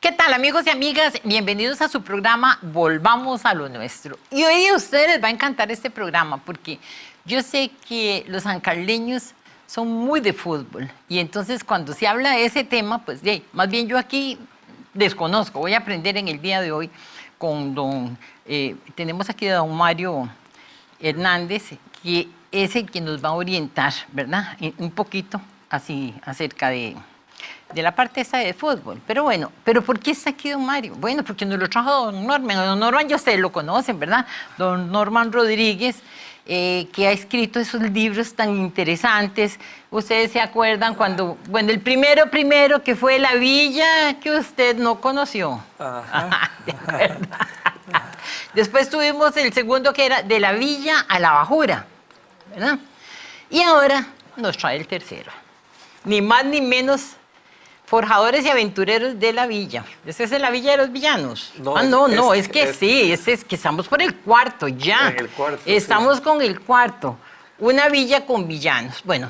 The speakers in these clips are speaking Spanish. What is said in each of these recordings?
¿Qué tal, amigos y amigas? Bienvenidos a su programa Volvamos a lo Nuestro. Y hoy a ustedes les va a encantar este programa porque yo sé que los sancarleños son muy de fútbol. Y entonces cuando se habla de ese tema, pues más bien yo aquí desconozco. Voy a aprender en el día de hoy con tenemos aquí a don Mario Hernández, que es el que nos va a orientar, ¿verdad? Un poquito así acerca de la parte esa de fútbol. Pero bueno, ¿pero por qué está aquí don Mario? Bueno, porque nos lo trajo don Norman. Don Norman ya ustedes lo conocen, ¿verdad? Don Norman Rodríguez, que ha escrito esos libros tan interesantes. Ustedes se acuerdan cuando, bueno, el primero que fue La Villa, que usted no conoció. Ajá. ¿De acuerdo? Después tuvimos el segundo que era De la Villa a la Bajura, ¿verdad? Y ahora nos trae el tercero. Ni más ni menos, Forjadores y Aventureros de la Villa. ¿Ese es de la Villa de los Villanos? No, es que estamos por el cuarto ya. En el cuarto, estamos sí. con el cuarto. Una villa con villanos. Bueno,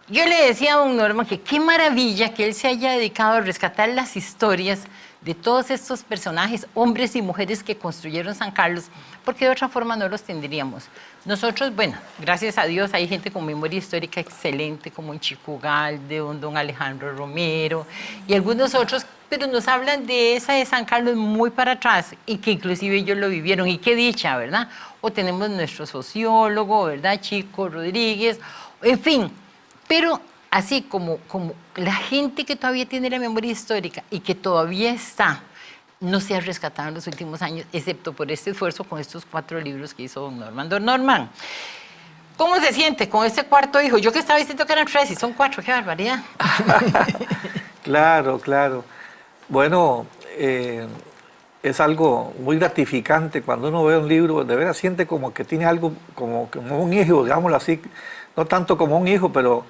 yo le decía a don Norman que qué maravilla que él se haya dedicado a rescatar las historias de todos estos personajes, hombres y mujeres que construyeron San Carlos, porque de otra forma no los tendríamos. Nosotros, bueno, gracias a Dios hay gente con memoria histórica excelente, como en Chico Galde, don Alejandro Romero y algunos otros, pero nos hablan de esa de San Carlos muy para atrás y que inclusive ellos lo vivieron. Y qué dicha, ¿verdad? O tenemos nuestro sociólogo, ¿verdad? Chico Rodríguez, en fin, pero así como la gente que todavía tiene la memoria histórica y que todavía está, no se ha rescatado en los últimos años, excepto por este esfuerzo con estos 4 libros que hizo don Norman. Don Norman, ¿cómo se siente con este cuarto hijo? Yo que estaba diciendo que eran 3 y son 4, qué barbaridad. Claro. Bueno, es algo muy gratificante cuando uno ve un libro, de veras siente como que tiene algo, como un hijo, digámoslo así, no tanto como un hijo, pero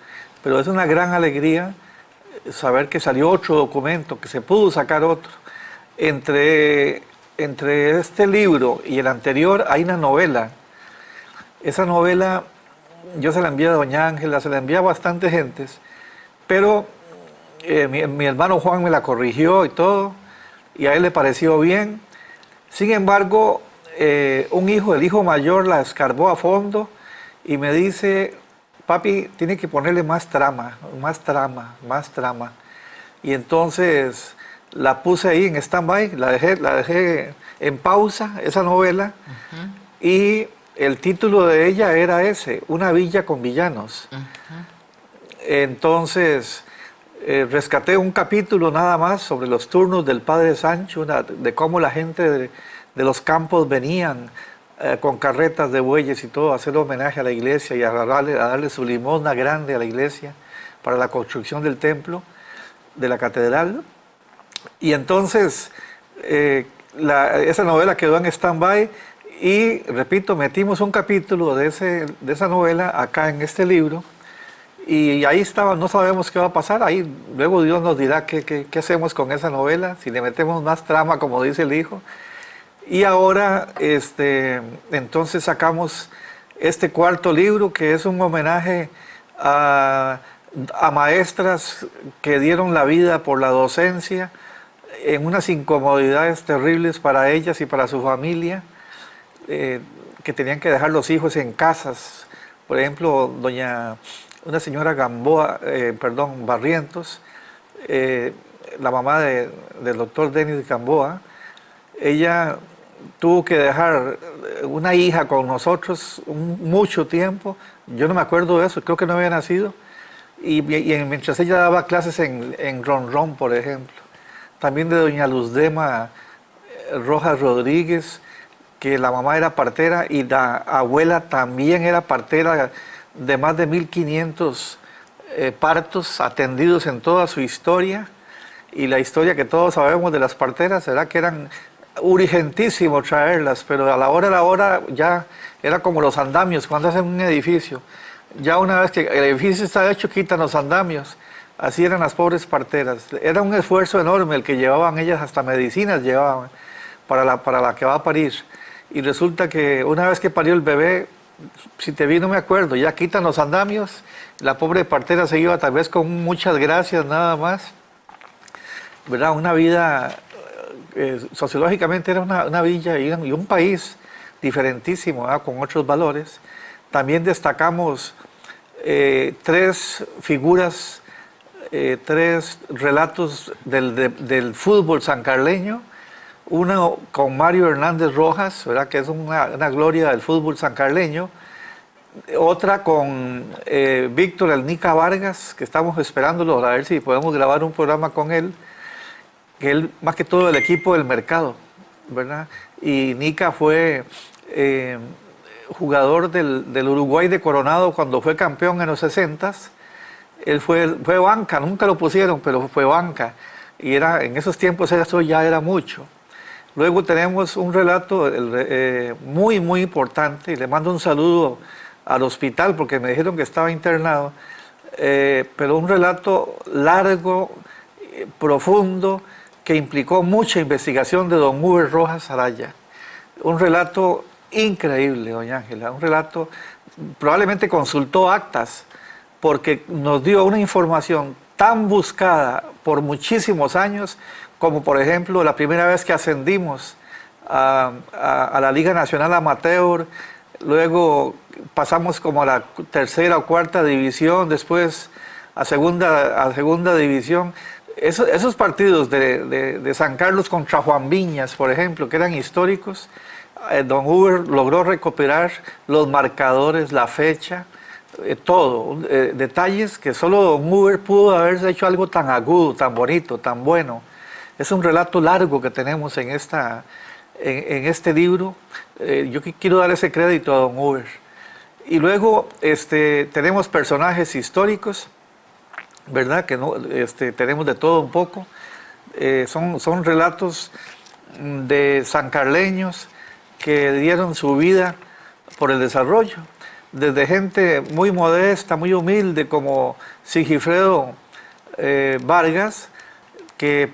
es una gran alegría saber que salió otro documento, que se pudo sacar otro. Entre este libro y el anterior hay una novela. Esa novela yo se la envié a doña Ángela, se la envié a bastante gentes, pero mi hermano Juan me la corrigió y todo, y a él le pareció bien. Sin embargo, el hijo mayor la escarbó a fondo y me dice: papi, tiene que ponerle más trama. Y entonces la puse ahí en stand-by, la dejé en pausa, esa novela, y el título de ella era ese, Una Villa con Villanos. Entonces, rescaté un capítulo nada más sobre los turnos del padre Sancho, de cómo la gente de los campos venían con carretas de bueyes y todo, a hacer homenaje a la iglesia y a darle su limosna grande a la iglesia para la construcción del templo, de la catedral. Y entonces esa novela quedó en stand-by y, repito, metimos un capítulo de esa novela acá en este libro y ahí estaba, no sabemos qué va a pasar, ahí luego Dios nos dirá qué hacemos con esa novela, si le metemos más trama, como dice el hijo. Y ahora, entonces sacamos este cuarto libro, que es un homenaje a maestras que dieron la vida por la docencia en unas incomodidades terribles para ellas y para su familia, que tenían que dejar los hijos en casas. Por ejemplo, una señora Barrientos, la mamá del doctor Denis Gamboa, ella tuvo que dejar una hija con nosotros mucho tiempo. Yo no me acuerdo de eso, creo que no había nacido. Y mientras ella daba clases en Ronron, por ejemplo. También de doña Luzdema Rojas Rodríguez, que la mamá era partera y la abuela también era partera de más de 1500 partos atendidos en toda su historia. Y la historia que todos sabemos de las parteras será que eran urgentísimo traerlas, pero a la hora ya era como los andamios cuando hacen un edificio. Ya una vez que el edificio está hecho, quitan los andamios. Así eran las pobres parteras. Era un esfuerzo enorme el que llevaban ellas, hasta medicinas llevaban para la que va a parir. Y resulta que una vez que parió el bebé, si te vi no me acuerdo, ya quitan los andamios, la pobre partera se iba tal vez con muchas gracias nada más. ¿verdad? Una vida, sociológicamente era una villa y un país diferentísimo, ¿verdad? Con otros valores. También destacamos tres figuras, tres relatos del fútbol sancarleño. Uno con Mario Hernández Rojas, ¿verdad? Que es una gloria del fútbol sancarleño. Otra con Víctor El Nica Vargas, que estamos esperándolo a ver si podemos grabar un programa con él, que él, más que todo, el equipo del mercado, ¿verdad? Y Nica fue jugador del Uruguay de Coronado cuando fue campeón en los 60s. Él fue banca, nunca lo pusieron, pero fue banca. Y en esos tiempos eso ya era mucho. Luego tenemos un relato muy, muy importante, y le mando un saludo al hospital porque me dijeron que estaba internado, pero un relato largo, profundo, que implicó mucha investigación de don Uber Rojas Araya. Un relato increíble, doña Ángela, un relato, probablemente consultó actas, porque nos dio una información tan buscada por muchísimos años, como por ejemplo la primera vez que ascendimos a la Liga Nacional Amateur, luego pasamos como a la tercera o cuarta división, después a segunda división. Esos partidos de San Carlos contra Juan Viñas, por ejemplo, que eran históricos, don Uber logró recuperar los marcadores, la fecha, todo, detalles que solo don Uber pudo haber hecho algo tan agudo, tan bonito, tan bueno. Es un relato largo que tenemos en este libro. Yo quiero dar ese crédito a don Uber. Y luego tenemos personajes históricos, ¿verdad? Que no, tenemos de todo un poco. Son relatos de sancarleños que dieron su vida por el desarrollo. Desde gente muy modesta, muy humilde, como Sigifredo Vargas, que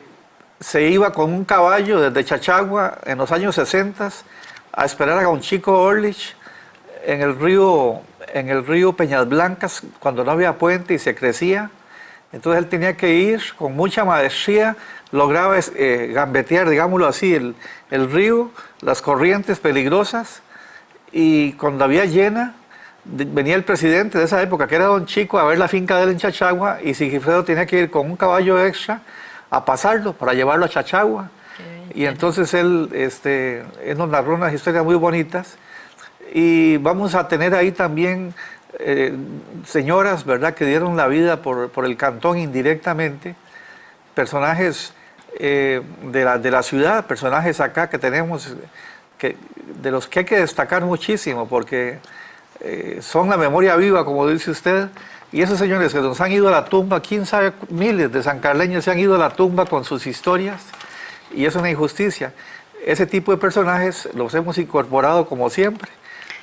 se iba con un caballo desde Chachagua en los años 60 a esperar a un chico Orlich en el río Peñas Blancas, cuando no había puente y se crecía. Entonces él tenía que ir con mucha maestría, lograba gambetear, digámoslo así, el río, las corrientes peligrosas, y cuando había llena, venía el presidente de esa época, que era don Chico, a ver la finca de él en Chachagua, y Sigifredo tenía que ir con un caballo extra a pasarlo, para llevarlo a Chachagua. Y entonces él nos narró unas historias muy bonitas. Y vamos a tener ahí también señoras, ¿verdad?, que dieron la vida por el cantón indirectamente, personajes de la ciudad, personajes acá que tenemos, de los que hay que destacar muchísimo, porque son la memoria viva, como dice usted. Y esos señores que nos han ido a la tumba, quién sabe, miles de sancarleños se han ido a la tumba con sus historias, y es una injusticia. Ese tipo de personajes los hemos incorporado como siempre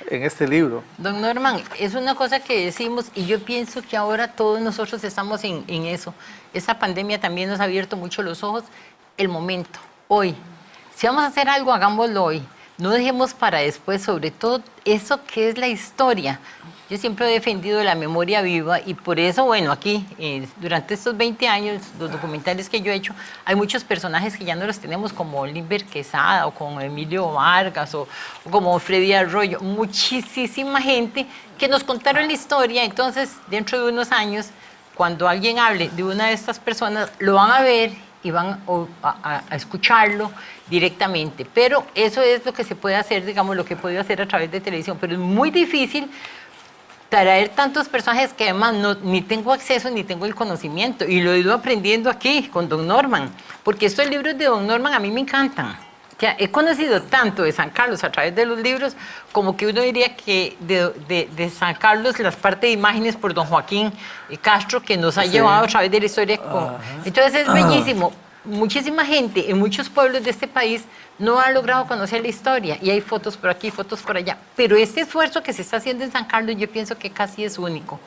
en este libro. Don Norman, es una cosa que decimos y yo pienso que ahora todos nosotros estamos en eso. Esta pandemia también nos ha abierto mucho los ojos. El momento, hoy. Si vamos a hacer algo, hagámoslo hoy. No dejemos para después, sobre todo eso que es la historia. Yo siempre he defendido la memoria viva y por eso, bueno, aquí, durante estos 20 años, los documentales que yo he hecho, hay muchos personajes que ya no los tenemos, como Limber Quesada o como Emilio Vargas o como Freddy Arroyo, muchísima gente que nos contaron la historia. Entonces, dentro de unos años, cuando alguien hable de una de estas personas, lo van a ver y van a escucharlo directamente. Pero eso es lo que se puede hacer, digamos, lo que he podido hacer a través de televisión, pero es muy difícil traer tantos personajes que además ni tengo acceso ni tengo el conocimiento, y lo he ido aprendiendo aquí con don Norman, porque estos libros de don Norman a mí me encantan. O sea, he conocido tanto de San Carlos a través de los libros, como que uno diría que de San Carlos las partes de imágenes por don Joaquín Castro, que nos ha llevado a través de la historia. Entonces es bellísimo. Muchísima gente en muchos pueblos de este país no ha logrado conocer la historia, y hay fotos por aquí, fotos por allá, pero este esfuerzo que se está haciendo en San Carlos yo pienso que casi es único.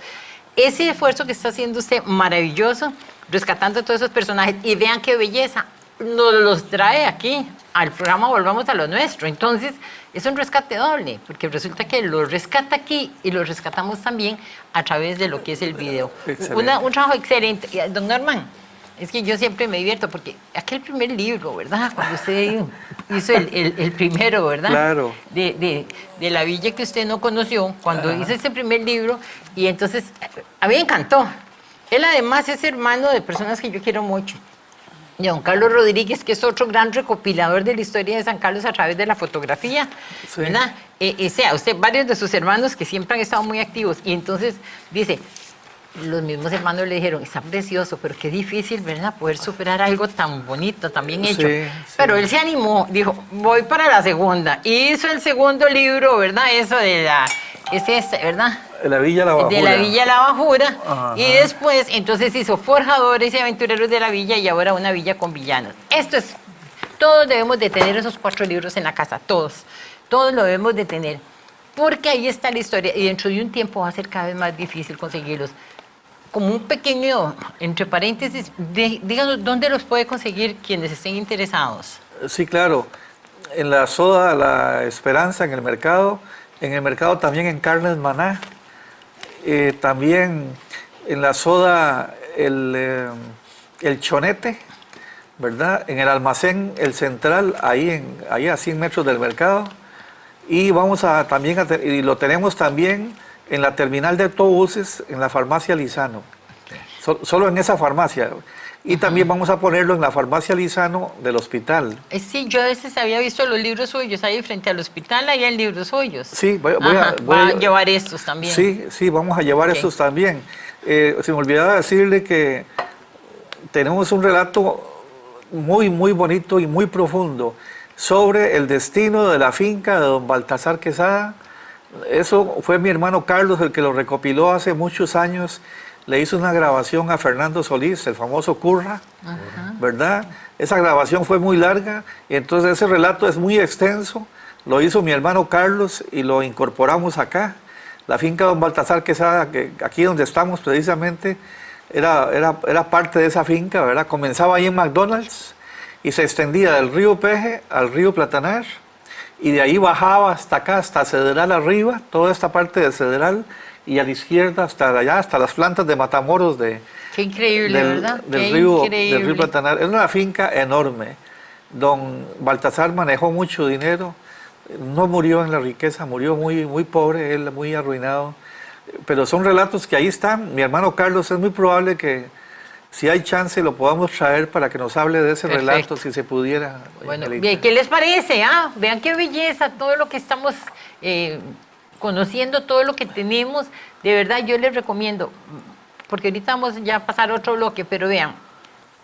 Ese esfuerzo que está haciendo usted, maravilloso, rescatando todos esos personajes, y vean qué belleza, nos los trae aquí al programa Volvamos a lo Nuestro. Entonces es un rescate doble, porque resulta que lo rescata aquí y lo rescatamos también a través de lo que es el video. Un trabajo excelente. Don Norman, Es que yo siempre me divierto porque aquel primer libro, ¿verdad? Cuando usted hizo el primero, ¿verdad? Claro. De la villa que usted no conoció, cuando hizo ese primer libro, y entonces a mí me encantó. Él además es hermano de personas que yo quiero mucho. Y don Carlos Rodríguez, que es otro gran recopilador de la historia de San Carlos a través de la fotografía, Sí. ¿verdad? Sea usted, varios de sus hermanos que siempre han estado muy activos, y entonces dice, los mismos hermanos le dijeron, está precioso, pero qué difícil, ¿verdad? Poder superar algo tan bonito, tan bien hecho. Sí, sí. Pero él se animó, dijo, voy para la segunda. Y hizo el segundo libro, ¿verdad? Eso de la... Es este, ¿verdad? La Villa La Bajura. De la Villa La Bajura. Ajá. Y después, entonces hizo Forjadores y Aventureros de la Villa y ahora Una Villa con Villanos. Esto es... Todos debemos de tener esos 4 libros en la casa, todos. Todos lo debemos de tener. Porque ahí está la historia y dentro de un tiempo va a ser cada vez más difícil conseguirlos. Como un pequeño, entre paréntesis, díganos dónde los puede conseguir quienes estén interesados. Sí, claro. En la soda La Esperanza, en el mercado también en Carnes Maná, también en la soda el Chonete, ¿verdad? En el almacén El Central, ahí a 100 metros del mercado. Y vamos a también, y lo tenemos también en la terminal de autobuses, en la farmacia Lizano. Solo en esa farmacia. Y también vamos a ponerlo en la farmacia Lizano del hospital. Sí, yo a veces había visto los libros suyos ahí frente al hospital, ahí hay libros suyos. Sí, voy a llevar estos también. Sí, vamos a llevar estos también. Se me olvidaba decirle que tenemos un relato muy, muy bonito y muy profundo sobre el destino de la finca de don Baltasar Quesada. Eso fue mi hermano Carlos el que lo recopiló hace muchos años. Le hizo una grabación a Fernando Solís, el famoso Curra, ¿verdad? Esa grabación fue muy larga y entonces ese relato es muy extenso. Lo hizo mi hermano Carlos y lo incorporamos acá. La finca de don Baltasar Quesada, que aquí donde estamos precisamente, era parte de esa finca, ¿verdad? Comenzaba ahí en McDonald's y se extendía del río Peje al río Platanar y de ahí bajaba hasta acá, hasta Cedral arriba, toda esta parte de Cedral, y a la izquierda hasta allá, hasta las plantas de Matamoros Qué increíble, ¿verdad? del río Platanar. Es una finca enorme. Don Baltasar manejó mucho dinero, no murió en la riqueza, murió muy, muy pobre, él muy arruinado. Pero son relatos que ahí están. Mi hermano Carlos, es muy probable que si hay chance lo podamos traer para que nos hable de ese relato, si se pudiera. Bueno, bien, ¿qué les parece? Vean qué belleza, todo lo que estamos conociendo, todo lo que tenemos. De verdad, yo les recomiendo, porque ahorita vamos ya a pasar a otro bloque, pero vean,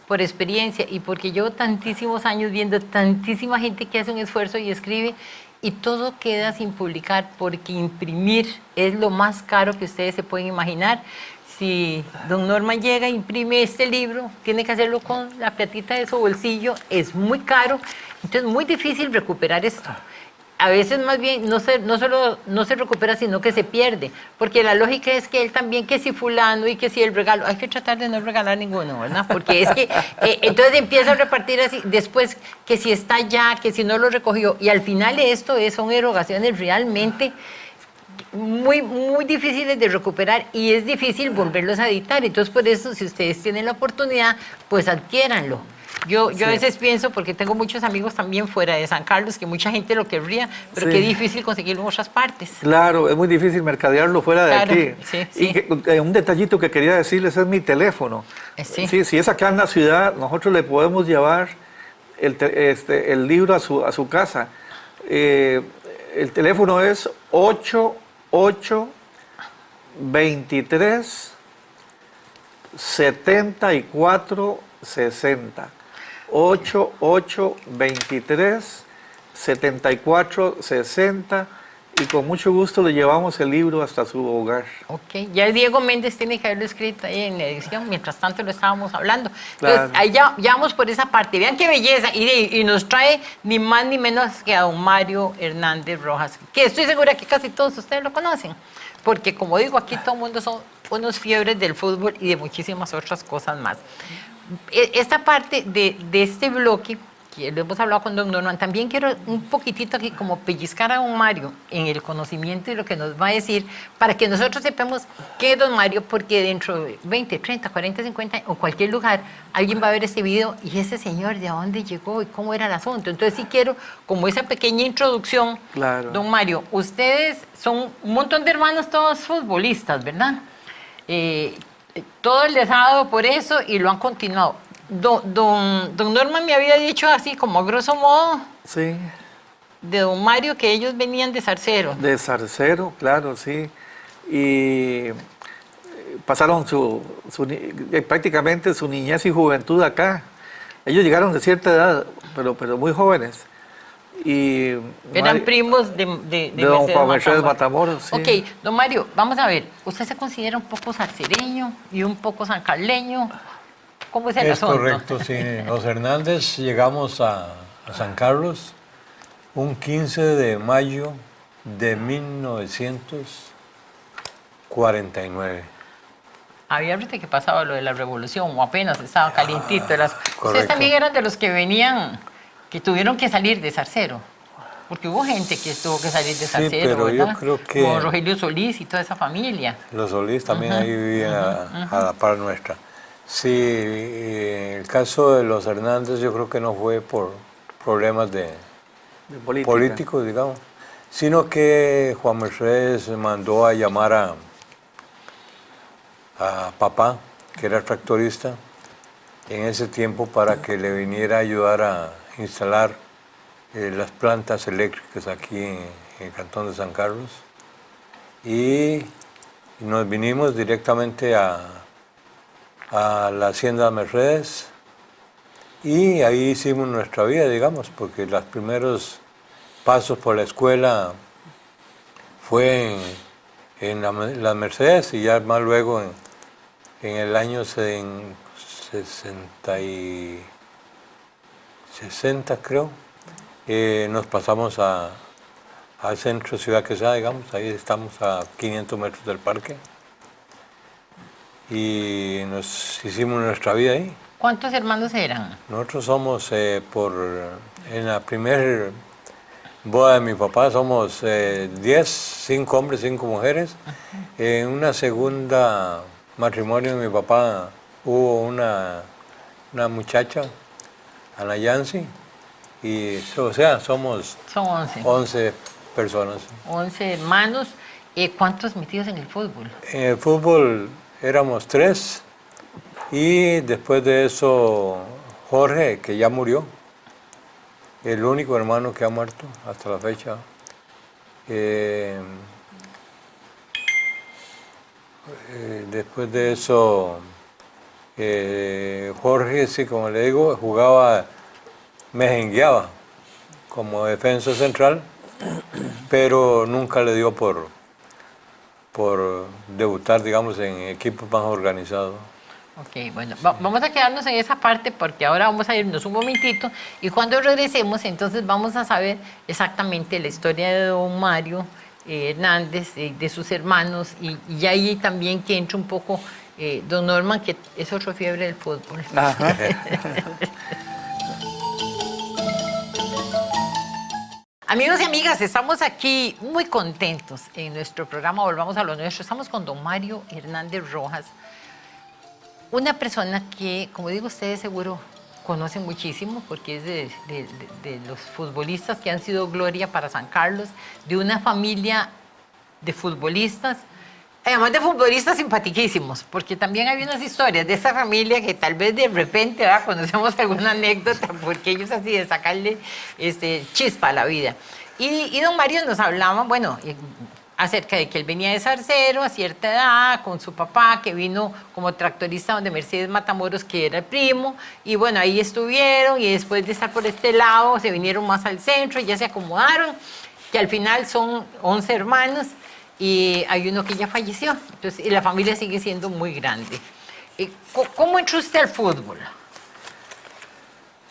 por experiencia y porque llevo tantísimos años viendo tantísima gente que hace un esfuerzo y escribe, y todo queda sin publicar, porque imprimir es lo más caro que ustedes se pueden imaginar. Si don Norman llega e imprime este libro, tiene que hacerlo con la platita de su bolsillo, es muy caro, entonces es muy difícil recuperar esto. A veces más bien no solo no se recupera, sino que se pierde, porque la lógica es que él también, que si fulano y que si el regalo, hay que tratar de no regalar ninguno, ¿verdad? Porque es que entonces empieza a repartir así, después que si está ya, que si no lo recogió, y al final son erogaciones realmente muy, muy difíciles de recuperar y es difícil volverlos a editar. Entonces, por eso, si ustedes tienen la oportunidad, pues adquiéranlo. Yo a veces pienso, porque tengo muchos amigos también fuera de San Carlos, que mucha gente lo querría, pero qué difícil conseguirlo en otras partes. Claro, es muy difícil mercadearlo fuera de aquí. Sí. Y un detallito que quería decirles es mi teléfono. Sí, si es acá en la ciudad, nosotros le podemos llevar el libro a su casa. El teléfono es 8823 7460. 8823 7460 y con mucho gusto le llevamos el libro hasta su hogar. Ok, ya Diego Méndez tiene que haberlo escrito ahí en la edición, mientras tanto lo estábamos hablando. Claro. Entonces, ahí ya vamos por esa parte. Vean qué belleza, y nos trae ni más ni menos que a don Mario Hernández Rojas, que estoy segura que casi todos ustedes lo conocen, porque como digo, aquí todo el mundo son unos fiebres del fútbol y de muchísimas otras cosas más. Esta parte de este bloque porque lo hemos hablado con don Norman, también quiero un poquitito aquí como pellizcar a don Mario en el conocimiento y lo que nos va a decir, para que nosotros sepamos qué es don Mario, porque dentro de 20, 30, 40, 50 o cualquier lugar, alguien va a ver este video y ese señor de dónde llegó y cómo era el asunto. Entonces sí quiero como esa pequeña introducción. Claro. Don Mario, ustedes son un montón de hermanos todos futbolistas, ¿verdad? Todos les ha dado por eso y lo han continuado. Don Norman me había dicho así como a grosso modo Sí, de don Mario que ellos venían de Zarcero. de Zarcero, claro, sí. Y pasaron prácticamente su niñez y juventud acá. Ellos llegaron de cierta edad, pero muy jóvenes. Y Eran primos de don Mercedes Juan Mercedes Matamoros. Matamoros, sí. Ok, don Mario, vamos a ver. ¿Usted se considera un poco zarcereño y un poco sancarleño? ¿Cómo es el asunto? Es correcto, sí. Los Hernández llegamos a San Carlos un 15 de mayo de 1949. Había ahorita que pasaba lo de la revolución o apenas estaba calientito. Ustedes correcto. también eran de los que venían, que tuvieron que salir de Zarcero. Porque hubo gente que tuvo que salir de Zarcero, pero ¿verdad? yo creo que Como Rogelio Solís y toda esa familia. los Solís también ahí vivían a la par nuestra. Sí, el caso de los Hernández yo creo que no fue por problemas de política. políticos, digamos, sino que Juan Mercedes mandó a llamar a papá, que era tractorista, en ese tiempo para que le viniera a ayudar a instalar las plantas eléctricas aquí en el Cantón de San Carlos. Y nos vinimos directamente a la Hacienda Mercedes y ahí hicimos nuestra vida, digamos, porque los primeros pasos por la escuela fue en la Mercedes y ya más luego en el año 60 creo, nos pasamos al centro de Ciudad Quesada, digamos, ahí estamos a 500 metros del parque y nos hicimos nuestra vida ahí. ¿Cuántos hermanos eran? Nosotros somos, en la primera boda de mi papá somos 10, 5 hombres, 5 mujeres. En una segunda matrimonio de mi papá hubo una muchacha, Ana Yancy, y o sea, somos Son 11. 11 personas. 11 hermanos. ¿Cuántos metidos en el fútbol? En el fútbol éramos 3 y después de eso Jorge, que ya murió, el único hermano que ha muerto hasta la fecha. Después de eso Jorge, sí, como le digo, jugaba, mejengueaba como defensa central, pero nunca le dio por debutar, digamos, en equipos más organizados. Ok, bueno, vamos a quedarnos en esa parte porque ahora vamos a irnos un momentito y cuando regresemos entonces vamos a saber exactamente la historia de don Mario Hernández, de sus hermanos y ahí también que entra un poco don Norman, que es otro fiebre del fútbol. Ajá. Amigos y amigas, estamos aquí muy contentos en nuestro programa Volvamos a lo Nuestro. Estamos con don Mario Hernández Rojas, una persona que, como digo, ustedes seguro conocen muchísimo porque es de los futbolistas que han sido gloria para San Carlos, de una familia de futbolistas, además de futbolistas simpaticísimos, porque también hay unas historias de esa familia que tal vez de repente conocemos alguna anécdota, porque ellos así de sacarle chispa a la vida. Y don Mario nos hablaba, bueno, acerca de que él venía de Zarcero a cierta edad con su papá, que vino como tractorista donde Mercedes Matamoros, que era el primo, y bueno, ahí estuvieron, y después de estar por este lado, se vinieron más al centro, y ya se acomodaron, que al final son 11 hermanos, y hay uno que ya falleció, entonces, y la familia sigue siendo muy grande. ¿Cómo entró usted al fútbol?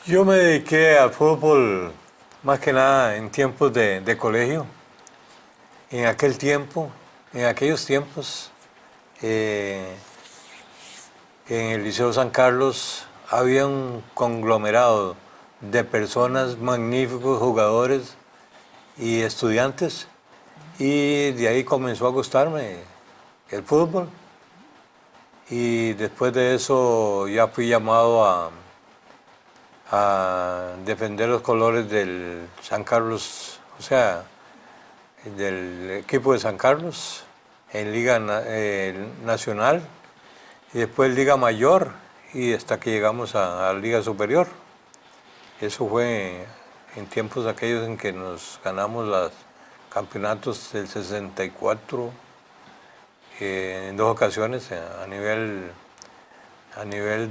Yo me dediqué al fútbol más que nada en tiempos de colegio. En aquellos tiempos, en el Liceo San Carlos había un conglomerado de personas magníficos, jugadores y estudiantes. Y de ahí comenzó a gustarme el fútbol. Y después de eso ya fui llamado a defender los colores del San Carlos, o sea, del equipo de San Carlos en Liga Nacional y después Liga Mayor y hasta que llegamos a Liga Superior. Eso fue en tiempos aquellos en que nos ganamos los campeonatos del 64 en 2 ocasiones a nivel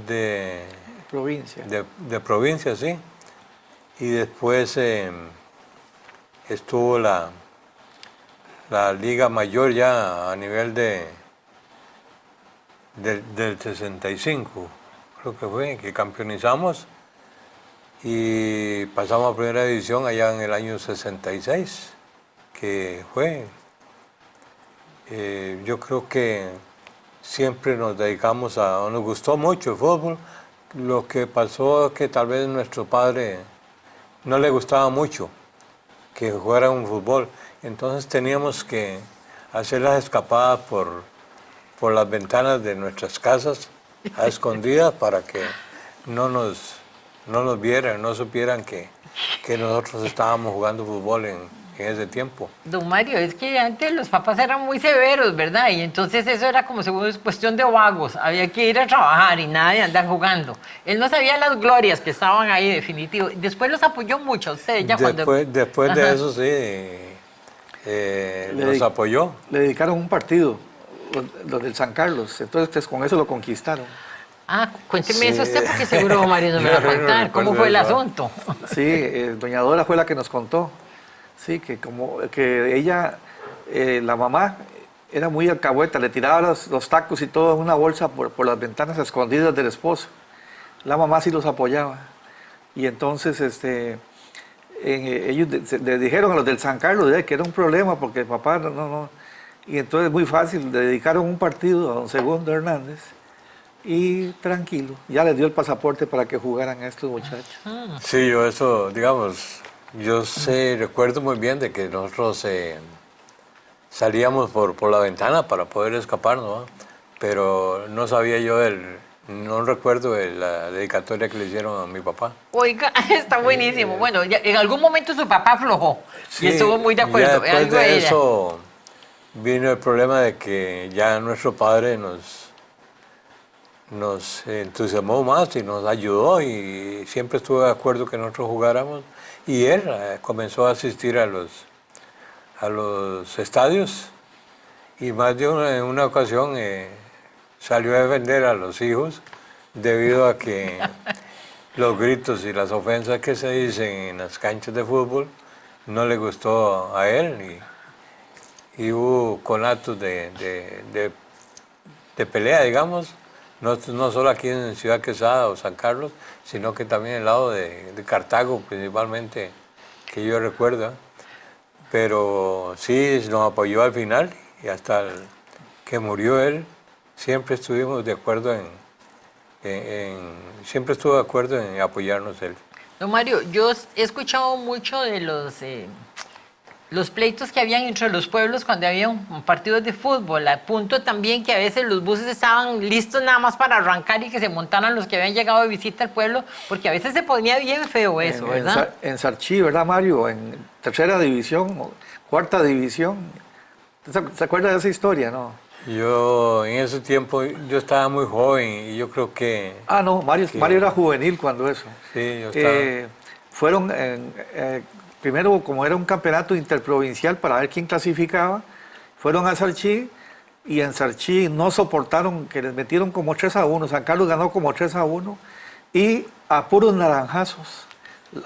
de Provincia. de provincia, sí. Y después estuvo la Liga Mayor ya a nivel del 65, creo que fue, que campeonizamos y pasamos a primera división allá en el año 66, que fue. Yo creo que siempre nos dedicamos nos gustó mucho el fútbol. Lo que pasó es que tal vez nuestro padre no le gustaba mucho que jugara un fútbol. Entonces teníamos que hacer las escapadas por las ventanas de nuestras casas a escondidas para que no nos vieran, no supieran que nosotros estábamos jugando fútbol en ese tiempo. Don Mario, es que antes los papás eran muy severos, ¿verdad? Y entonces eso era como cuestión de vagos. Había que ir a trabajar y nada de andar jugando. Él no sabía las glorias que estaban ahí, definitivo. Después los apoyó mucho a ustedes. Ya después de eso, sí, nos apoyó. Le dedicaron un partido, los del San Carlos. Entonces con eso lo conquistaron. Ah, cuénteme eso usted porque seguro don Mario no me va a contar. ¿Cómo fue el asunto? Sí, doña Dora fue la que nos contó. Sí, que ella, la mamá, era muy alcahueta, le tiraba los tacos y todo en una bolsa por las ventanas escondidas del esposo. La mamá sí los apoyaba. Y entonces ellos le dijeron a los del San Carlos que era un problema porque el papá no. Y entonces muy fácil, le dedicaron un partido a don Segundo Hernández y tranquilo, ya les dio el pasaporte para que jugaran a estos muchachos. Sí, yo recuerdo muy bien de que nosotros salíamos por la ventana para poder escapar, ¿no? Pero no sabía yo no recuerdo la dedicatoria que le hicieron a mi papá. Oiga, está buenísimo. Bueno, en algún momento su papá aflojó y estuvo muy de acuerdo. Ya después de eso vino el problema de que ya nuestro padre nos entusiasmó más y nos ayudó y siempre estuvo de acuerdo que nosotros jugáramos. Y él comenzó a asistir a los estadios y más de en una ocasión salió a defender a los hijos debido a que los gritos y las ofensas que se dicen en las canchas de fútbol no le gustó a él y hubo conatos de pelea, digamos, no solo aquí en Ciudad Quesada o San Carlos, sino que también en el lado de Cartago principalmente, que yo recuerdo. Pero sí, nos apoyó al final y hasta que murió él, siempre estuvimos de acuerdo siempre estuvo de acuerdo en apoyarnos él. Don Mario, yo he escuchado mucho de los pleitos que habían entre los pueblos cuando había un partido de fútbol, al punto también que a veces los buses estaban listos nada más para arrancar y que se montaran los que habían llegado de visita al pueblo, porque a veces se ponía bien feo eso, ¿verdad? En Sarchí, ¿verdad, Mario? En tercera división, o cuarta división. ¿Se acuerda de esa historia, no? Yo en ese tiempo, yo estaba muy joven y yo creo que... Ah, no, Mario era juvenil cuando eso. Sí, yo estaba... Fueron... primero, como era un campeonato interprovincial para ver quién clasificaba, fueron a Sarchí y en Sarchí no soportaron, que les metieron como 3-1, San Carlos ganó como 3-1 y a puros naranjazos,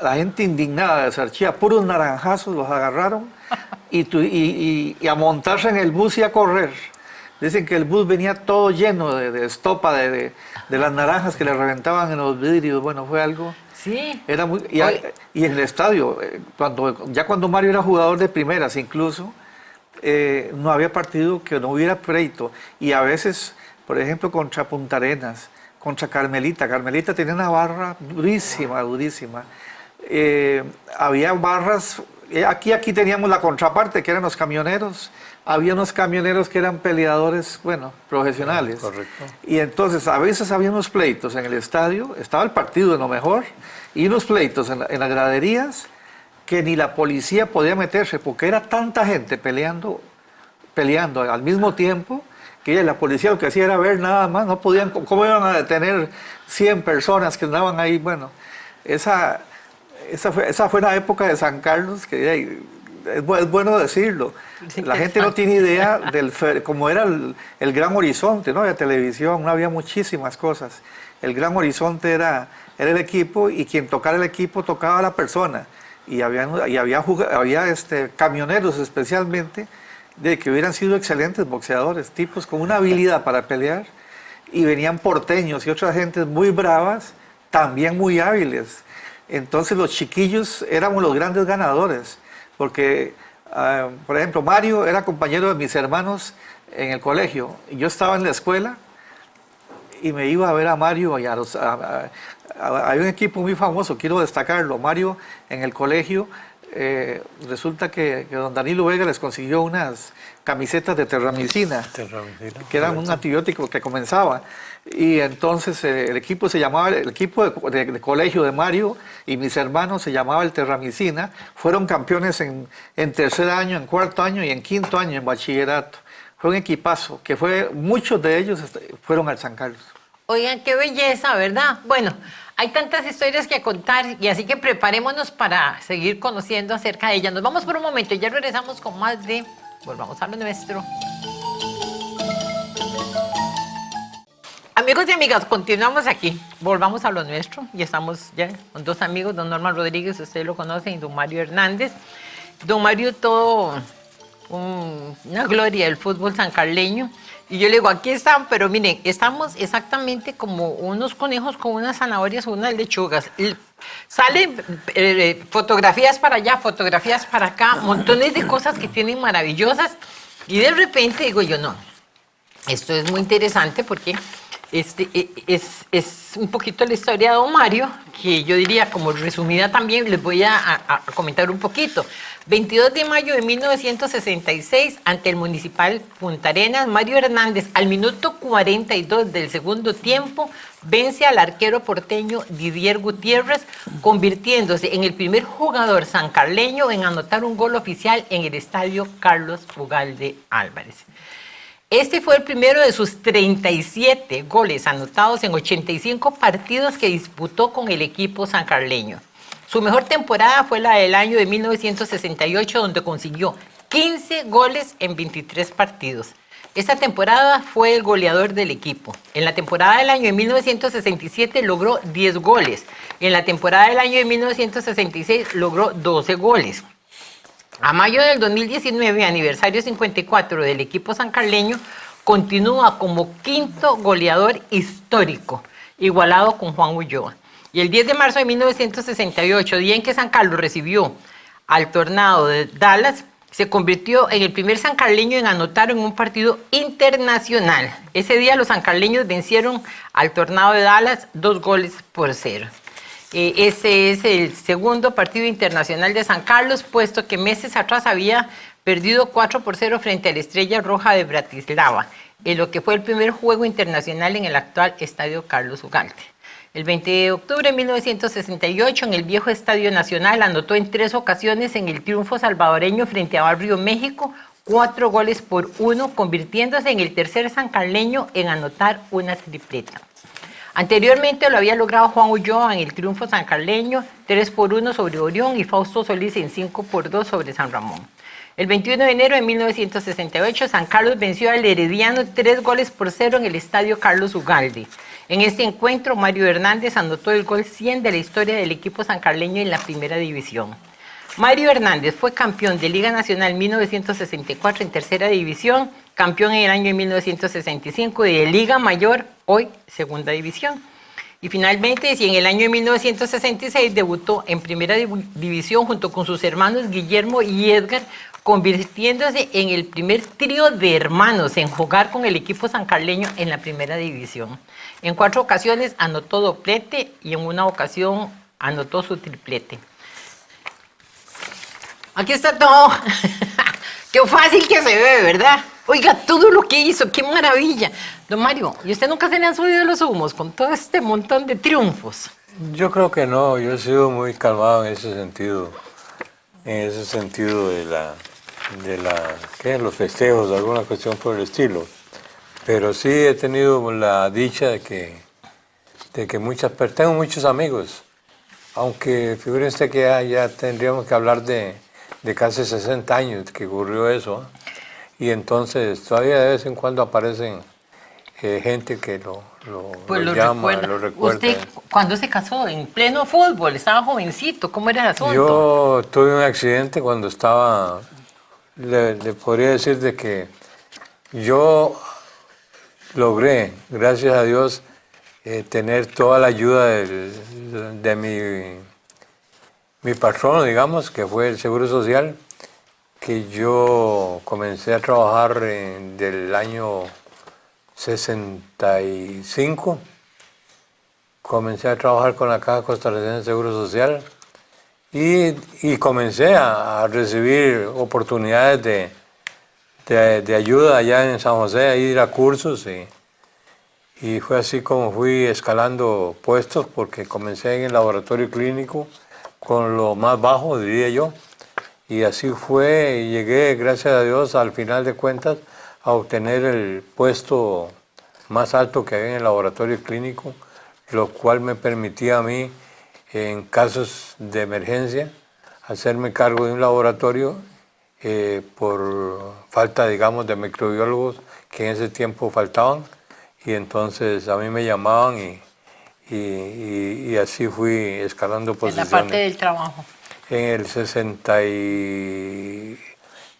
la gente indignada de Sarchí, a puros naranjazos los agarraron y a montarse en el bus y a correr. Dicen que el bus venía todo lleno de estopa de las naranjas que le reventaban en los vidrios, bueno, fue algo... Sí. Era muy, y en el estadio, cuando Mario era jugador de primeras incluso, no había partido que no hubiera pleito. Y a veces, por ejemplo, contra Punta Arenas, contra Carmelita. Carmelita tenía una barra durísima, durísima. Había barras, aquí teníamos la contraparte, que eran los camioneros. Había unos camioneros que eran peleadores, bueno, profesionales. Correcto. Y entonces a veces había unos pleitos en el estadio, estaba el partido de lo mejor, y unos pleitos en las graderías que ni la policía podía meterse, porque era tanta gente peleando al mismo tiempo, que la policía lo que hacía era ver nada más, no podían, ¿cómo iban a detener 100 personas que andaban ahí? Bueno, esa fue la época de San Carlos, que es bueno decirlo. La gente no tiene idea cómo era el Gran Horizonte, ¿no? Había televisión, no había muchísimas cosas. El Gran Horizonte era el equipo, y quien tocara el equipo tocaba a la persona. Y había camioneros especialmente, de que hubieran sido excelentes boxeadores, tipos con una habilidad para pelear, y venían porteños y otras gentes muy bravas, también muy hábiles. Entonces los chiquillos éramos los grandes ganadores, porque, por ejemplo, Mario era compañero de mis hermanos en el colegio. Yo estaba en la escuela y me iba a ver a Mario, y hay un equipo muy famoso, quiero destacarlo. Mario en el colegio, resulta que don Danilo Vega les consiguió unas camisetas de terramicina, que eran un antibiótico que comenzaba. Y entonces el equipo de colegio de Mario y mis hermanos se llamaba el Terramicina. Fueron campeones en tercer año, en cuarto año y en quinto año en bachillerato. Fue un equipazo, muchos de ellos fueron al San Carlos. Oigan, qué belleza, ¿verdad? Bueno, hay tantas historias que contar, y así que preparémonos para seguir conociendo acerca de ellas. Nos vamos por un momento y ya regresamos con más de Volvamos a lo Nuestro. Amigos y amigas, continuamos aquí. Volvamos a lo nuestro. Y estamos ya con dos amigos, don Norman Rodríguez, ustedes lo conocen, y don Mario Hernández. Don Mario, todo una gloria del fútbol sancarleño. Y yo le digo, aquí están, pero miren, estamos exactamente como unos conejos con unas zanahorias o unas lechugas. Salen fotografías para allá, fotografías para acá, montones de cosas que tienen maravillosas. Y de repente digo yo, no, esto es muy interesante porque es un poquito la historia de don Mario, que yo diría como resumida también, les voy a comentar un poquito. 22 de mayo de 1966, ante el Municipal Punta Arenas, Mario Hernández, al minuto 42 del segundo tiempo, vence al arquero porteño Didier Gutiérrez, convirtiéndose en el primer jugador sancarleño en anotar un gol oficial en el estadio Carlos Ugalde Álvarez. Este fue el primero de sus 37 goles anotados en 85 partidos que disputó con el equipo sancarleño. Su mejor temporada fue la del año de 1968, donde consiguió 15 goles en 23 partidos. Esta temporada fue el goleador del equipo. En la temporada del año de 1967 logró 10 goles. En la temporada del año de 1966 logró 12 goles. A mayo del 2019, aniversario 54 del equipo sancarleño, continúa como quinto goleador histórico, igualado con Juan Ulloa. Y el 10 de marzo de 1968, día en que San Carlos recibió al Tornado de Dallas, se convirtió en el primer sancarleño en anotar en un partido internacional. Ese día los sancarleños vencieron al Tornado de Dallas 2-0. Ese es el segundo partido internacional de San Carlos, puesto que meses atrás había perdido 4-0 frente a la Estrella Roja de Bratislava, en lo que fue el primer juego internacional en el actual Estadio Carlos Ugalde. El 20 de octubre de 1968, en el viejo Estadio Nacional, anotó en 3 ocasiones en el triunfo salvadoreño frente a Barrio México 4-1, convirtiéndose en el tercer sancarleño en anotar una tripleta. Anteriormente lo había logrado Juan Ulloa en el triunfo sancarleño 3-1 sobre Orión y Fausto Solís en 5-2 sobre San Ramón. El 21 de enero de 1968, San Carlos venció al Herediano 3-0 en el Estadio Carlos Ugalde. En este encuentro, Mario Hernández anotó el gol 100 de la historia del equipo sancarleño en la primera división. Mario Hernández fue campeón de Liga Nacional 1964 en tercera división, campeón en el año de 1965 de Liga Mayor, hoy segunda división. Y finalmente, en el año de 1966 debutó en primera división junto con sus hermanos Guillermo y Edgar convirtiéndose en el primer trío de hermanos en jugar con el equipo sancarleño en la primera división. En 4 ocasiones anotó doblete y en una ocasión anotó su triplete. Aquí está todo. Qué fácil que se ve, ¿verdad? Oiga, todo lo que hizo, qué maravilla. Don Mario, ¿y usted nunca se le han subido los humos con todo este montón de triunfos? Yo creo que no, yo he sido muy calmado en ese sentido ¿qué? Los festejos, alguna cuestión por el estilo. Pero sí he tenido la dicha de que tengo muchos amigos, aunque figúrense que ya tendríamos que hablar de casi 60 años que ocurrió eso, ¿eh? Y entonces todavía de vez en cuando aparecen gente que lo llama, lo recuerda. ¿Usted cuándo se casó? En pleno fútbol, estaba jovencito, ¿cómo era el asunto? Yo tuve un accidente cuando estaba, le podría decir de que yo logré, gracias a Dios, tener toda la ayuda de mi patrón, digamos, que fue el Seguro Social, que yo comencé a trabajar del año 65. Comencé a trabajar con la Caja Costarricense de Seguro Social y comencé a recibir oportunidades de ayuda allá en San José, a ir a cursos y fue así como fui escalando puestos, porque comencé en el laboratorio clínico con lo más bajo, diría yo, y así fue, y llegué, gracias a Dios, al final de cuentas, a obtener el puesto más alto que había en el laboratorio clínico, lo cual me permitía a mí, en casos de emergencia, hacerme cargo de un laboratorio por falta, digamos, de microbiólogos que en ese tiempo faltaban, y entonces a mí me llamaban y así fui escalando posiciones. En la parte del trabajo. En el 60 y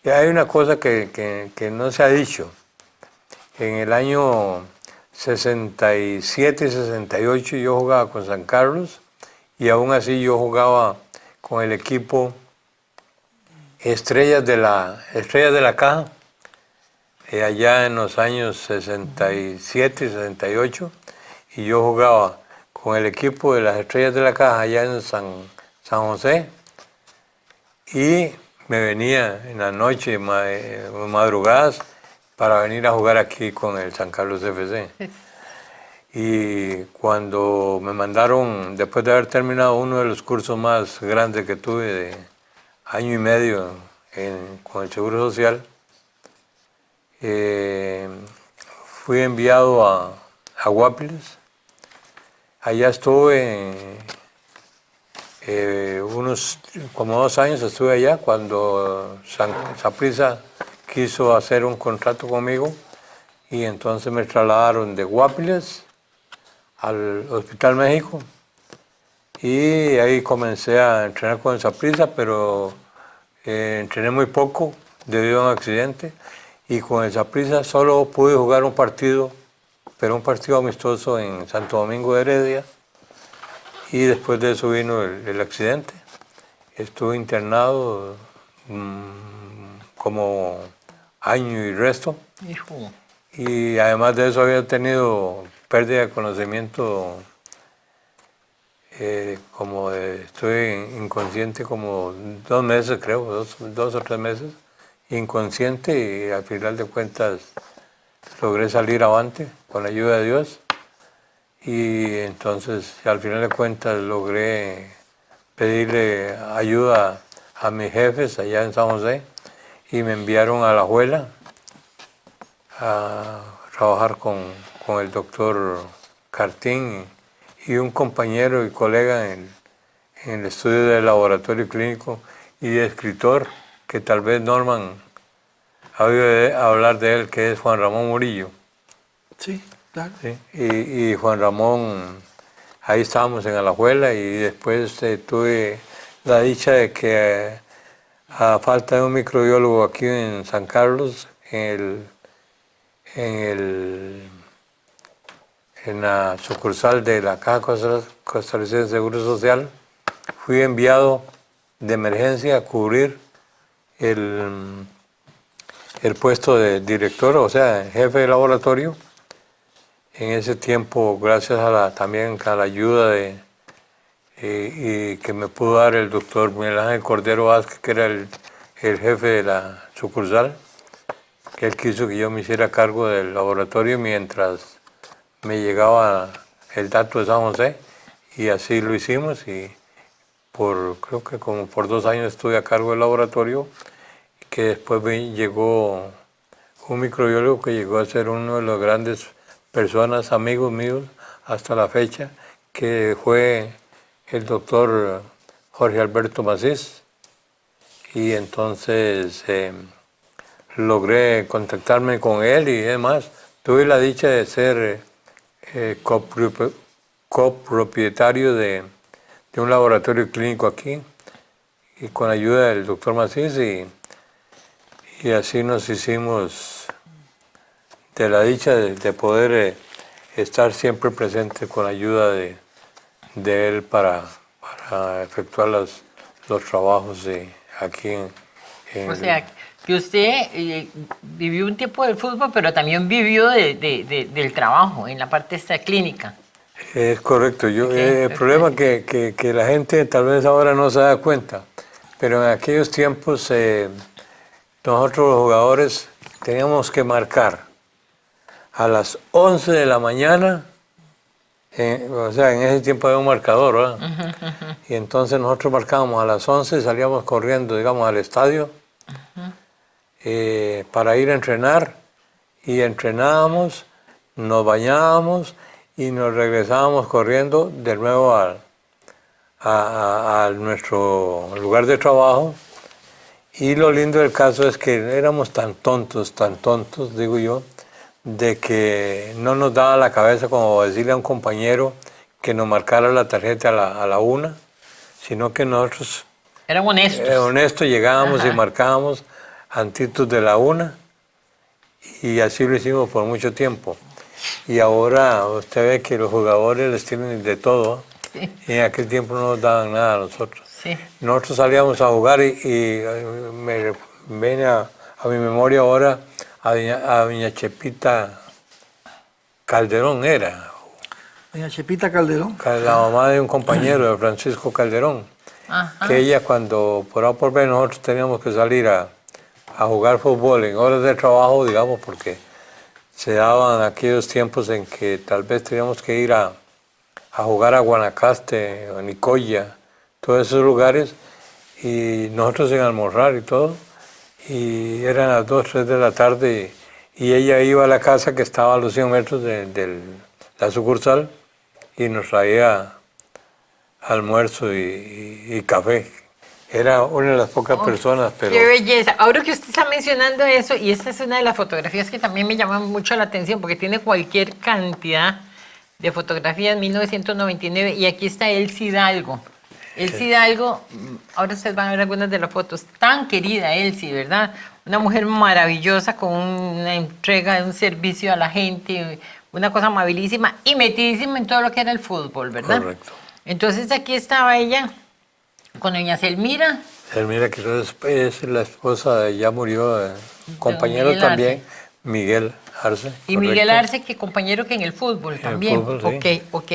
hay una cosa que no se ha dicho. En el año 67 y 68 yo jugaba con San Carlos y aún así yo jugaba con el equipo Estrellas de la Caja, allá en los años 67 y 68, y yo jugaba con el equipo de las Estrellas de la Caja allá en San José, y me venía en la noche, madrugadas, para venir a jugar aquí con el San Carlos FC. Y cuando me mandaron, después de haber terminado uno de los cursos más grandes que tuve, de año y medio con el Seguro Social, fui enviado a Guapiles. Allá estuve unos como 2 años, estuve allá cuando Saprissa quiso hacer un contrato conmigo, y entonces me trasladaron de Guapiles al Hospital México, y ahí comencé a entrenar con Saprissa, pero entrené muy poco debido a un accidente, y con el Saprissa solo pude jugar un partido, pero un partido amistoso en Santo Domingo de Heredia, y después de eso vino el accidente. Estuve internado como año y resto, y además de eso había tenido pérdida de conocimiento, estoy inconsciente como 2 meses, creo, 2 o 3 meses, inconsciente, y al final de cuentas logré salir avante con la ayuda de Dios, y entonces al final de cuentas logré pedirle ayuda a mis jefes allá en San José, y me enviaron a La Juela a trabajar con el doctor Cartín y un compañero y colega en el estudio del laboratorio clínico y escritor, que tal vez Norman ha oído hablar de él, que es Juan Ramón Murillo. Sí, claro. Sí, y Juan Ramón, ahí estábamos en Alajuela, y después tuve la dicha de que a falta de un microbiólogo aquí en San Carlos, en la sucursal de la Caja Costarricense de Seguro Social, fui enviado de emergencia a cubrir el puesto de director, o sea, jefe de laboratorio. En ese tiempo, gracias también a la ayuda y que me pudo dar el doctor Miguel Ángel Cordero Vázquez, que era el jefe de la sucursal, que él quiso que yo me hiciera cargo del laboratorio mientras me llegaba el dato de San José, y así lo hicimos, y creo que como por 2 años estuve a cargo del laboratorio, que después llegó un microbiólogo que llegó a ser uno de los grandes personas, amigos míos, hasta la fecha, que fue el doctor Jorge Alberto Macís. Y entonces logré contactarme con él y demás. Tuve la dicha de ser copropietario de un laboratorio clínico aquí, y con ayuda del doctor Macís, y así nos hicimos de la dicha de poder estar siempre presente con ayuda de él para efectuar los trabajos aquí O sea, que usted vivió un tiempo del fútbol, pero también vivió del trabajo en la parte esta clínica. Es correcto. El Perfecto. problema que la gente tal vez ahora no se da cuenta, pero en aquellos tiempos nosotros los jugadores teníamos que marcar a las 11 de la mañana, o sea, en ese tiempo había un marcador, ¿verdad? Y entonces nosotros marcábamos a las 11 y salíamos corriendo, digamos, al estadio para ir a entrenar, y entrenábamos, nos bañábamos y nos regresábamos corriendo de nuevo a nuestro lugar de trabajo. Y lo lindo del caso es que éramos tan tontos, digo yo, de que no nos daba la cabeza como decirle a un compañero que nos marcara la tarjeta a la 1, sino que nosotros Eran honestos. llegábamos Ajá. y marcábamos antitos de la 1, y así lo hicimos por mucho tiempo. Y ahora usted ve que los jugadores les tienen de todo, Sí. y en aquel tiempo no nos daban nada a nosotros. Sí. Nosotros salíamos a jugar y me viene a mi memoria ahora a doña Chepita Calderón, era Doña Chepita Calderón. la mamá de un compañero de Francisco Calderón, Ajá. que ella, cuando por A por B nosotros teníamos que salir a jugar fútbol en horas de trabajo, digamos, porque se daban aquellos tiempos en que tal vez teníamos que ir a jugar a Guanacaste, a Nicoya, todos esos lugares, y nosotros sin almorzar y todo, y eran las 2, 3 de la tarde, y ella iba a la casa que estaba a los 100 metros de la sucursal, y nos traía almuerzo y café. Era una de las pocas personas, pero... Qué belleza. Ahora que usted está mencionando eso, y esta es una de las fotografías que también me llama mucho la atención, porque tiene cualquier cantidad de fotografías, 1999, y aquí está Elsie Hidalgo. Elsie Hidalgo, ahora ustedes van a ver algunas de las fotos, tan querida Elsie, ¿verdad? Una mujer maravillosa, con una entrega, un servicio a la gente, una cosa amabilísima, y metidísima en todo lo que era el fútbol, ¿verdad? Correcto. Entonces aquí estaba ella con doña Selmira. Mira que es la esposa, ya murió, compañero Miguel también, Arce. Miguel Arce. Y correcto. Miguel Arce, que compañero que en el fútbol también. fútbol, sí. Ok.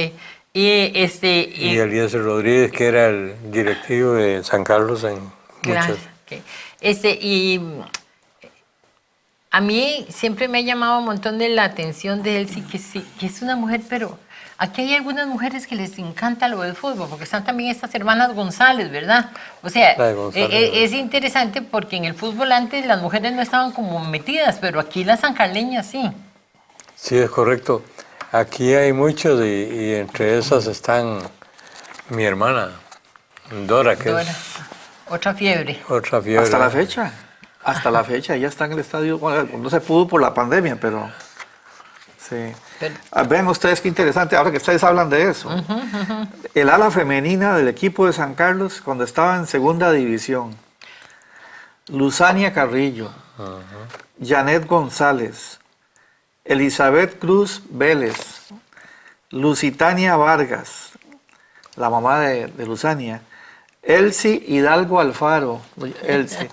Y Y Eliezer Rodríguez, que era el directivo de San Carlos en claro, muchas... ok. Y a mí siempre me ha llamado un montón de la atención de él, sí, que es una mujer, pero aquí hay algunas mujeres que les encanta lo del fútbol, porque están también estas hermanas González, ¿verdad? O sea, La de González, es interesante porque en el fútbol antes las mujeres no estaban como metidas, pero aquí las sancarleñas sí. Sí, es correcto. Aquí hay muchos y entre esas están mi hermana, Dora, que Dora, es otra fiebre. otra fiebre. Hasta la fecha. Hasta la fecha. Ella está en el estadio. Bueno, no se pudo por la pandemia, pero... Sí. Pero- Vean ustedes qué interesante, ahora que ustedes hablan de eso. El ala femenina del equipo de San Carlos cuando estaba en segunda división. Luzania Carrillo, Janet González, Elizabeth Cruz Vélez, Lusitania Vargas, la mamá de Luzania, Elsie Hidalgo Alfaro, Elsie,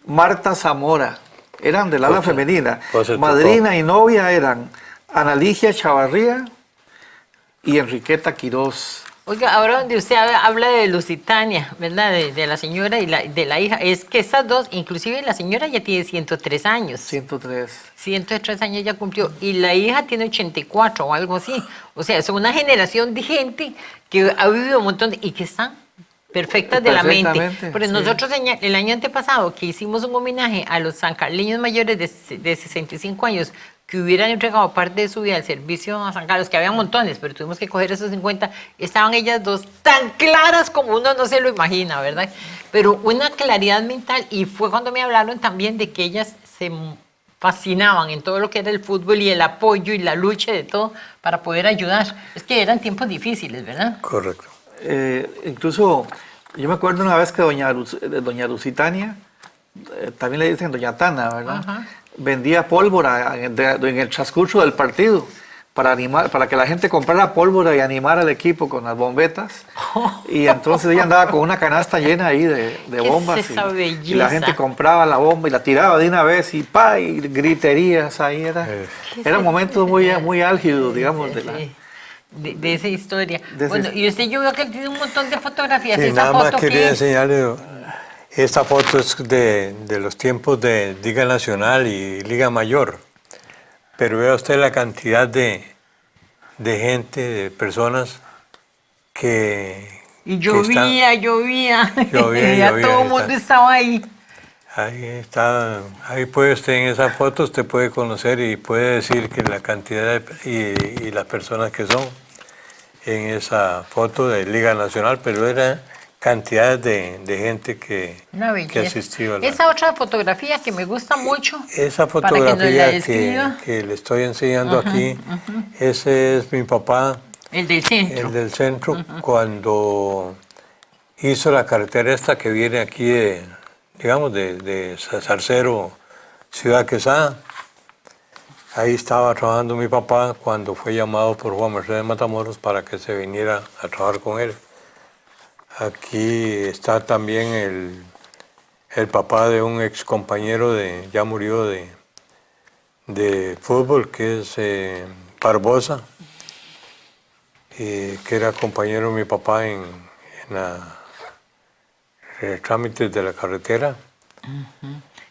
Marta Zamora, eran del ala Ocho. femenina. Pues se Madrina y novia eran Ana Ligia Chavarría y Enriqueta Quirós. Oiga, ahora donde usted habla de Lusitania, ¿verdad? De la señora y de la hija, es que estas dos, inclusive la señora ya tiene 103 años. 103. 103 años ya cumplió. Y la hija tiene 84 o algo así. O sea, son una generación de gente que ha vivido un montón y que están perfectas de la mente. Perfectamente, Porque sí. nosotros el año antepasado que hicimos un homenaje a los sancarleños mayores de 65 años que hubieran entregado parte de su vida al servicio a San Carlos, que había montones, pero tuvimos que coger esos 50, estaban ellas dos tan claras como uno no se lo imagina, ¿verdad? Pero una claridad mental, y fue cuando me hablaron también de que ellas se fascinaban en todo lo que era el fútbol y el apoyo y la lucha de todo para poder ayudar. Es que eran tiempos difíciles, ¿verdad? Correcto. Incluso, yo me acuerdo una vez que doña Lusitania, también le dicen doña Tana, ¿verdad? Ajá. Vendía pólvora en el transcurso del partido para que la gente comprara pólvora y animara al equipo con las bombetas. Y entonces ella andaba con una canasta llena ahí de ¿Qué bombas. es esa Y la gente belleza? compraba la bomba y la tiraba de una vez y ¡pa! Y griterías ahí. Era un momento muy álgido, digamos, de la... Sí, de esa historia. De ese- Bueno, y usted yo veo que tiene un montón de fotografías. Sí, ¿Esa nada más foto qué quería es? enseñarle, esta foto es de los tiempos de Liga Nacional y Liga Mayor, pero vea usted la cantidad de gente, de personas que... Y que están- llovía. Llovía, Ya llovía, todo el ahí mundo está. estaba ahí. Ahí está, ahí puede usted en esa foto, usted puede conocer y puede decir que la cantidad y las personas que son en esa foto de Liga Nacional, pero era cantidades de gente Una que belleza. asistió a la... Esa otra fotografía que me gusta mucho. Esa para que nos la fotografía describa. que le estoy enseñando aquí, ese es mi papá, El del centro. el del centro, cuando hizo la carretera esta que viene aquí de Zarcero, Ciudad Quesada. Ahí estaba trabajando mi papá cuando fue llamado por Juan Mercedes Matamoros para que se viniera a trabajar con él. Aquí está también el papá de un ex compañero ya murió de fútbol, que es Barbosa, que era compañero de mi papá en el trámite de la carretera.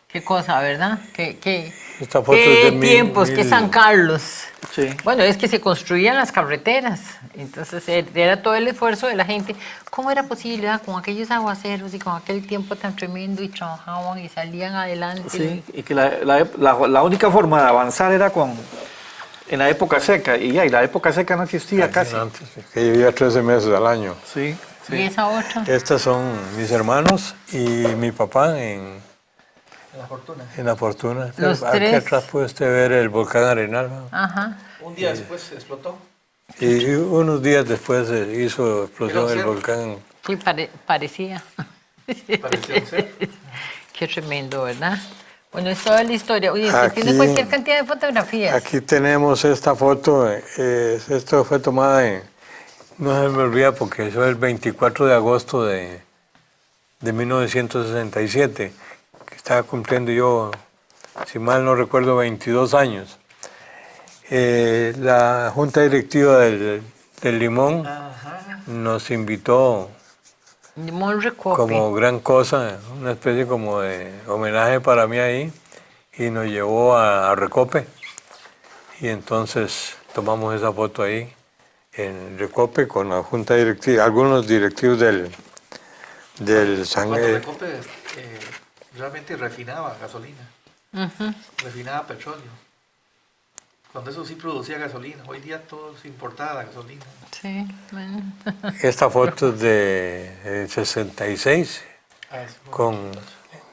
Qué cosa, ¿verdad? Qué Esta foto es de tiempos, qué San Carlos. Sí. Bueno, es que se construían las carreteras, entonces era todo el esfuerzo de la gente. ¿Cómo era posible, con aquellos aguaceros y con aquel tiempo tan tremendo y trabajaban y salían adelante? Sí, y que la única forma de avanzar era en la época seca, y la época seca no existía casi. Antes, que vivía 13 meses al año. Sí, Y esa otra. Estas son mis hermanos y mi papá en La fortuna. la Fortuna. Los Aquí tres. atrás puede usted ver el volcán Arenal, ¿no? Ajá. Un día después explotó. Y unos días después hizo explosión Era un el cerro. volcán. Sí, parecía. Parecía ser. Qué tremendo, ¿verdad? Bueno, es toda la historia. Oye, usted tiene Aquí- cualquier cantidad de fotografías. Aquí tenemos esta foto. Esto fue tomada no se me olvida porque eso es el 24 de agosto de 1967, que estaba cumpliendo yo, si mal no recuerdo, 22 años. La Junta Directiva del Limón nos invitó Limón Recope. como gran cosa, una especie como de homenaje para mí ahí, y nos llevó a Recope. Y entonces tomamos esa foto ahí en Recope con la Junta Directiva, algunos directivos del San... Cuando Recope realmente refinaba gasolina, Ujú. refinaba petróleo. Cuando eso sí producía gasolina. Hoy día todo es importada gasolina. Sí, bueno. Esta foto es de 66, con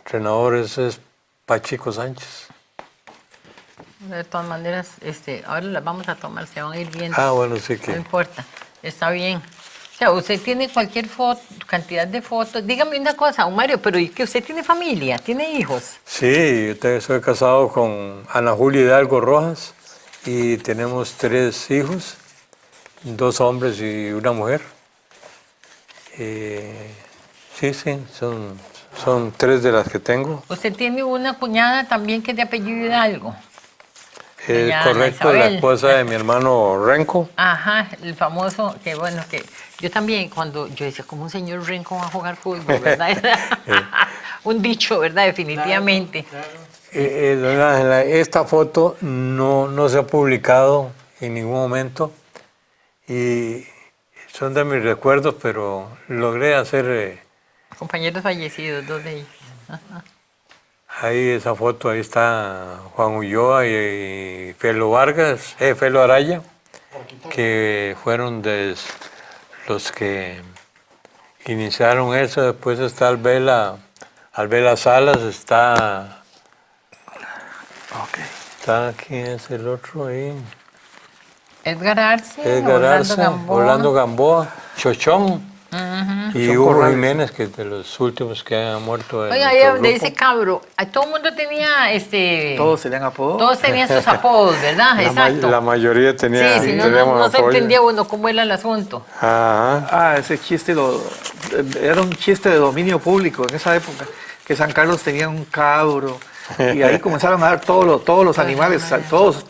entrenadores es Pachico Sánchez. De todas maneras, ahora las vamos a tomar, se van a ir viendo. Ah, bueno, sí No que... importa, está bien. O sea, usted tiene cualquier foto, cantidad de fotos. Dígame una cosa, don Mario, pero ¿y que usted tiene familia? ¿Tiene hijos? Sí, yo soy casado con Ana Julia Hidalgo Rojas y tenemos 3 hijos, 2 hombres y una mujer. Sí, son Son 3 de las que tengo. Usted tiene una cuñada también que es de apellido Hidalgo. Es Doña correcto, la Isabel. esposa de mi hermano Renco. Ajá, el famoso, que bueno, que yo también cuando yo decía, ¿cómo un señor Renco va a jugar fútbol, verdad? Un dicho, ¿verdad? Definitivamente. Doña Ángela, esta foto no se ha publicado en ningún momento y son de mis recuerdos, pero logré hacer Compañeros fallecidos, 2 de ellos. ahí esa foto, ahí está Juan Ulloa y Felo Vargas, Felo Araya, que fueron los que iniciaron eso. Después está Albela Salas, está ¿quién es el otro ahí? Edgar Arce, Edgar Orlando Arce, Gamboa. Orlando Gamboa, Chochón y Chochón Hugo Corrales. Jiménez, que es de los últimos que han muerto. Oiga, ahí donde dice Cabro, todo el mundo tenía Todos tenían apodo. todos tenían sus apodos, ¿verdad? Exacto. La mayoría tenía. Sí, si no, teníamos no se apoyo. entendía uno cómo era el asunto. Ajá. Ese chiste era un chiste de dominio público en esa época, que San Carlos tenía un cabro, y ahí comenzaron a dar todos los animales, todos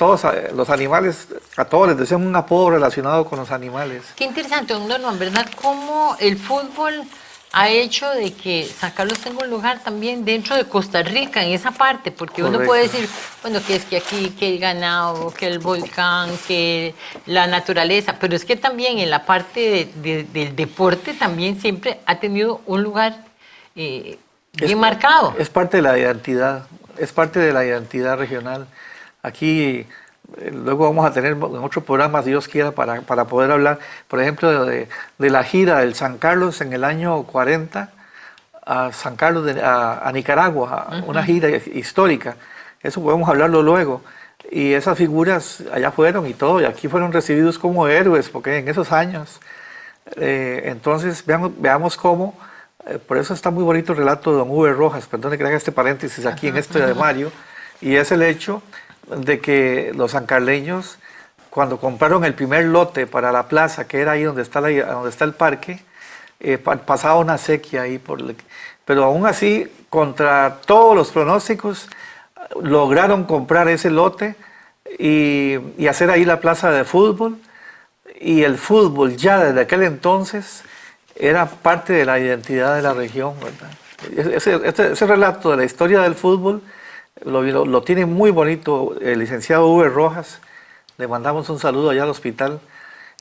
los animales, a todos les decían un apodo relacionado con los animales. Qué interesante, don Norman, ¿verdad? Cómo el fútbol ha hecho de que San Carlos tenga un lugar también dentro de Costa Rica, en esa parte, porque uno Correcto. puede decir, bueno, que es que aquí, que el ganado, que el volcán, que la naturaleza, pero es que también en la parte del deporte también siempre ha tenido un lugar bien marcado. Es parte de la identidad, es parte de la identidad regional. Aquí luego vamos a tener en otro programa, si Dios quiera, para poder hablar, por ejemplo, de la gira del San Carlos en el año 40 a San Carlos, a Nicaragua, una gira histórica. Eso podemos hablarlo luego. Y esas figuras allá fueron y todo, y aquí fueron recibidos como héroes, porque en esos años. Entonces, veamos cómo. Por eso está muy bonito el relato de don Uber Rojas, perdone que haga este paréntesis aquí en esto de Mario, y es el hecho de que los sancarleños, cuando compraron el primer lote para la plaza, que era ahí donde está el parque, pasaba una sequía ahí, pero aún así, contra todos los pronósticos, lograron comprar ese lote y hacer ahí la plaza de fútbol, y el fútbol ya desde aquel entonces era parte de la identidad de la región, ¿verdad? Ese relato de la historia del fútbol lo tiene muy bonito el licenciado Uber Rojas. Le mandamos un saludo allá al hospital,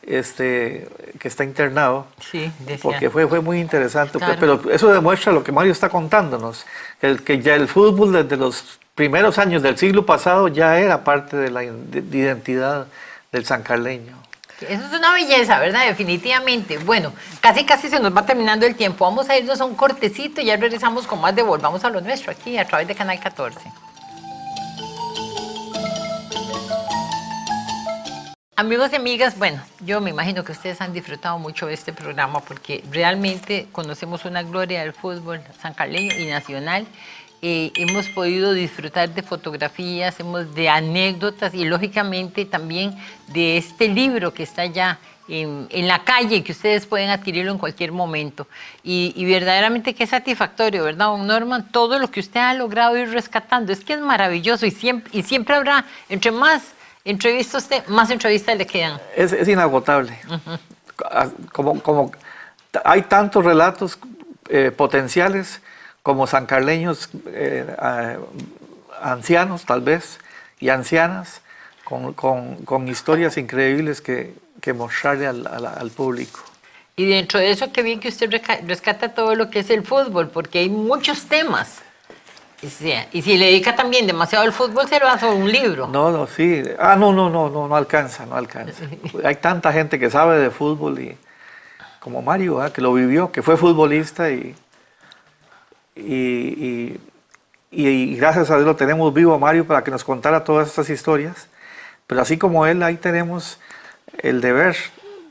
que está internado, Sí, decía. porque fue muy interesante. Claro. Pero eso demuestra lo que Mario está contándonos, que ya el fútbol desde los primeros años del siglo pasado ya era parte de la identidad del sancarleño. Eso es una belleza, ¿verdad? Definitivamente. Bueno, casi se nos va terminando el tiempo. Vamos a irnos a un cortecito y ya regresamos con más de Volvamos a lo Nuestro aquí a través de Canal 14. Amigos y amigas, bueno, yo me imagino que ustedes han disfrutado mucho de este programa porque realmente conocemos una gloria del fútbol sancarleño y nacional. Hemos podido disfrutar de fotografías, de anécdotas y lógicamente también de este libro que está ya en la calle, que ustedes pueden adquirirlo en cualquier momento. Y verdaderamente qué satisfactorio, ¿verdad, don Norman? Todo lo que usted ha logrado ir rescatando, es que es maravilloso y siempre habrá, entre más entrevista usted, más entrevistas le quedan. Es inagotable. Como hay tantos relatos potenciales como sancarleños ancianos tal vez y ancianas con historias increíbles que mostrarle al público. Y dentro de eso, qué bien que usted rescata todo lo que es el fútbol, porque hay muchos temas. Y si le dedica también demasiado al fútbol, se lo hace un libro. No, sí. No alcanza. Hay tanta gente que sabe de fútbol y como Mario, que lo vivió, que fue futbolista y gracias a Dios lo tenemos vivo a Mario para que nos contara todas estas historias. Pero así como él, ahí tenemos el deber,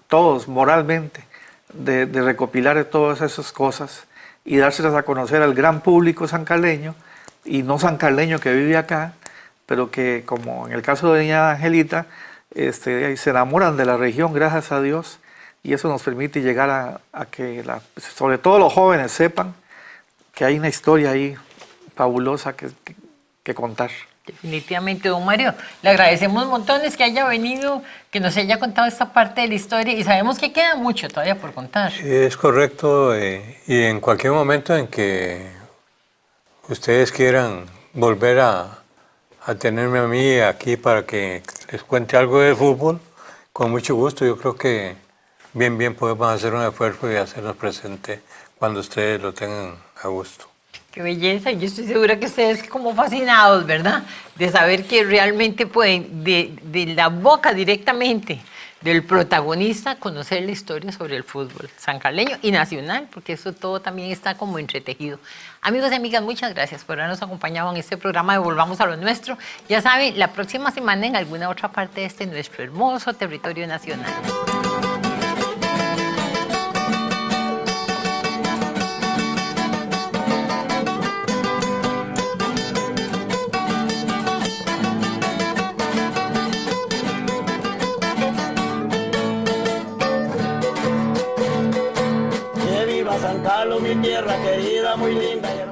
todos moralmente, de recopilar todas esas cosas y dárselas a conocer al gran público sancarleño y no sancarleño que vive acá, pero que, como en el caso de doña Angelita, se enamoran de la región, gracias a Dios, y eso nos permite llegar a que, sobre todo los jóvenes, sepan que hay una historia ahí fabulosa que contar. Definitivamente, don Mario. Le agradecemos montones que haya venido, que nos haya contado esta parte de la historia y sabemos que queda mucho todavía por contar. Es correcto, y en cualquier momento en que ustedes quieran volver a tenerme a mí aquí para que les cuente algo de fútbol, con mucho gusto. Yo creo que bien podemos hacer un esfuerzo y hacernos presente cuando ustedes lo tengan a gusto. Qué belleza, yo estoy segura que ustedes como fascinados, ¿verdad? De saber que realmente pueden, de la boca directamente del protagonista, conocer la historia sobre el fútbol sancarleño y nacional, porque eso todo también está como entretejido. Amigos y amigas, muchas gracias por habernos acompañado en este programa de Volvamos a lo Nuestro. Ya saben, la próxima semana en alguna otra parte de este nuestro hermoso territorio nacional. Que viva San Carlos, mi tierra querida, muy linda y hermosa.